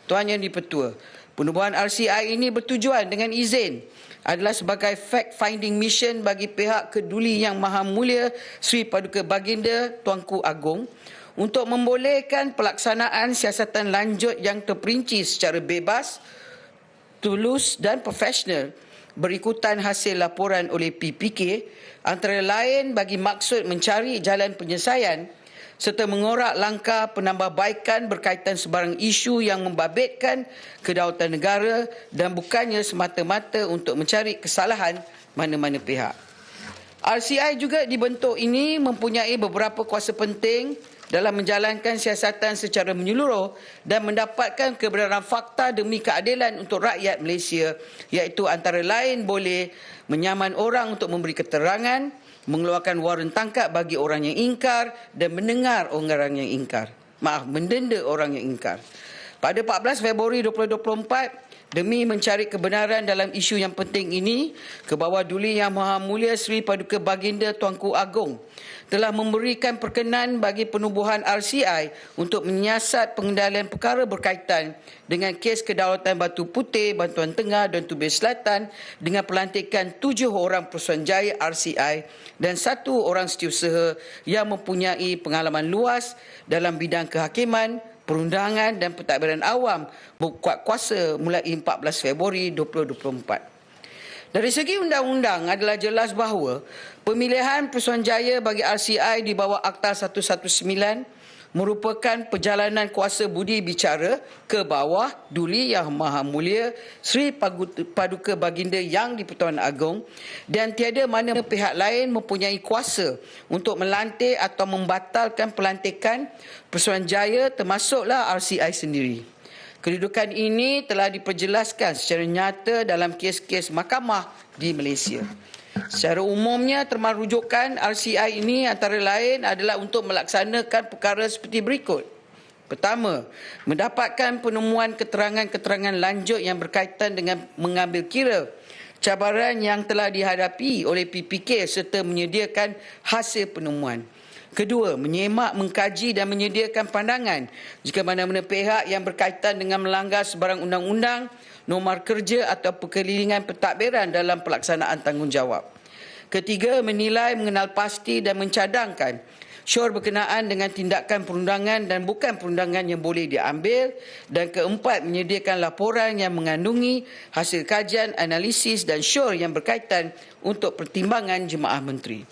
Tuan Yang di-Pertua, penubuhan RCI ini bertujuan dengan izin adalah sebagai fact-finding mission bagi pihak keduli Yang Maha Mulia Sri Paduka Baginda Tuanku Agong untuk membolehkan pelaksanaan siasatan lanjut yang terperinci secara bebas, tulus dan profesional berikutan hasil laporan oleh PPK, antara lain bagi maksud mencari jalan penyelesaian serta mengorak langkah penambahbaikan berkaitan sebarang isu yang membabitkan kedaulatan negara dan bukannya semata-mata untuk mencari kesalahan mana-mana pihak. RCI juga dibentuk ini mempunyai beberapa kuasa penting dalam menjalankan siasatan secara menyeluruh dan mendapatkan kebenaran fakta demi keadilan untuk rakyat Malaysia, iaitu antara lain boleh menyaman orang untuk memberi keterangan, mengeluarkan waran tangkap bagi orang yang ingkar dan mendengar orang yang ingkar. Mendenda orang yang ingkar. Pada 14 Februari 2024, demi mencari kebenaran dalam isu yang penting ini, Kebawah Duli Yang Maha Mulia Sri Paduka Baginda Tuanku Agong telah memberikan perkenan bagi penubuhan RCI untuk menyiasat pengendalian perkara berkaitan dengan kes kedaulatan Batu Putih, Bantuan Tengah dan Tubir Selatan dengan pelantikan 7 orang Perusahawanjaya RCI dan 1 orang setiausaha yang mempunyai pengalaman luas dalam bidang kehakiman, perundangan dan pentadbiran awam berkuat kuasa mulai 14 Februari 2024. Dari segi undang-undang adalah jelas bahawa pemilihan Perusahawanjaya bagi RCI di bawah Akta 119 merupakan perjalanan kuasa budi bicara ke bawah Duli Yang Maha Mulia Sri Paduka Baginda Yang di-Pertuan Agong dan tiada mana pihak lain mempunyai kuasa untuk melantik atau membatalkan pelantikan Perusahawanjaya termasuklah RCI sendiri. Kedudukan ini telah diperjelaskan secara nyata dalam kes-kes mahkamah di Malaysia. Secara umumnya, termarujukan RCI ini antara lain adalah untuk melaksanakan perkara seperti berikut. Pertama, mendapatkan penemuan keterangan-keterangan lanjut yang berkaitan dengan mengambil kira cabaran yang telah dihadapi oleh PPK serta menyediakan hasil penemuan. Kedua, menyemak, mengkaji dan menyediakan pandangan jika mana-mana pihak yang berkaitan dengan melanggar sebarang undang-undang, norma kerja atau perkelilingan pentadbiran dalam pelaksanaan tanggungjawab. Ketiga, menilai, mengenal pasti dan mencadangkan syur berkenaan dengan tindakan perundangan dan bukan perundangan yang boleh diambil. Dan keempat, menyediakan laporan yang mengandungi hasil kajian, analisis dan syur yang berkaitan untuk pertimbangan jemaah menteri.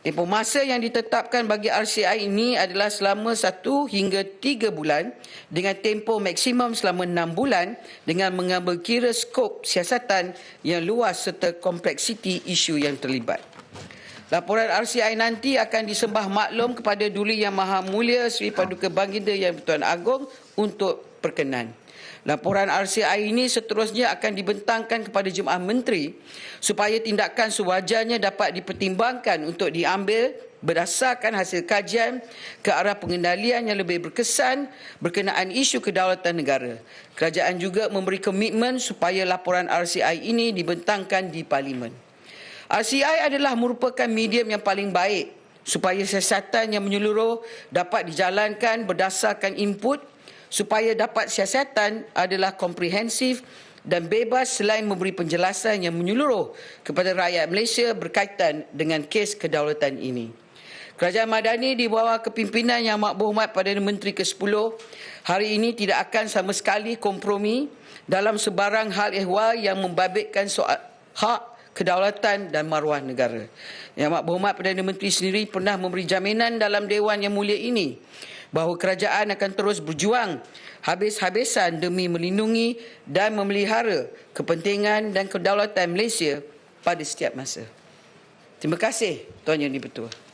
Tempoh masa yang ditetapkan bagi RCI ini adalah selama 1 hingga 3 bulan dengan tempoh maksimum selama 6 bulan dengan mengambil kira skop siasatan yang luas serta kompleksiti isu yang terlibat. Laporan RCI nanti akan disembah maklum kepada Duli Yang Maha Mulia Sri Paduka Baginda Yang di-Pertuan Agong untuk perkenan. Laporan RCI ini seterusnya akan dibentangkan kepada jemaah menteri supaya tindakan sewajarnya dapat dipertimbangkan untuk diambil berdasarkan hasil kajian ke arah pengendalian yang lebih berkesan berkenaan isu kedaulatan negara. Kerajaan juga memberi komitmen supaya laporan RCI ini dibentangkan di Parlimen. RCI adalah merupakan medium yang paling baik supaya siasatan yang menyeluruh dapat dijalankan berdasarkan input supaya dapat siasatan adalah komprehensif dan bebas selain memberi penjelasan yang menyeluruh kepada rakyat Malaysia berkaitan dengan kes kedaulatan ini. Kerajaan Madani di bawah kepimpinan Yang Amat Berhormat Perdana Menteri ke-10 hari ini tidak akan sama sekali kompromi dalam sebarang hal ehwal yang membabitkan soal hak, kedaulatan dan maruah negara. Yang Amat Berhormat Perdana Menteri sendiri pernah memberi jaminan dalam Dewan Yang Mulia ini bahawa kerajaan akan terus berjuang habis-habisan demi melindungi dan memelihara kepentingan dan kedaulatan Malaysia pada setiap masa. Terima kasih, Tuan Yang di-Pertua.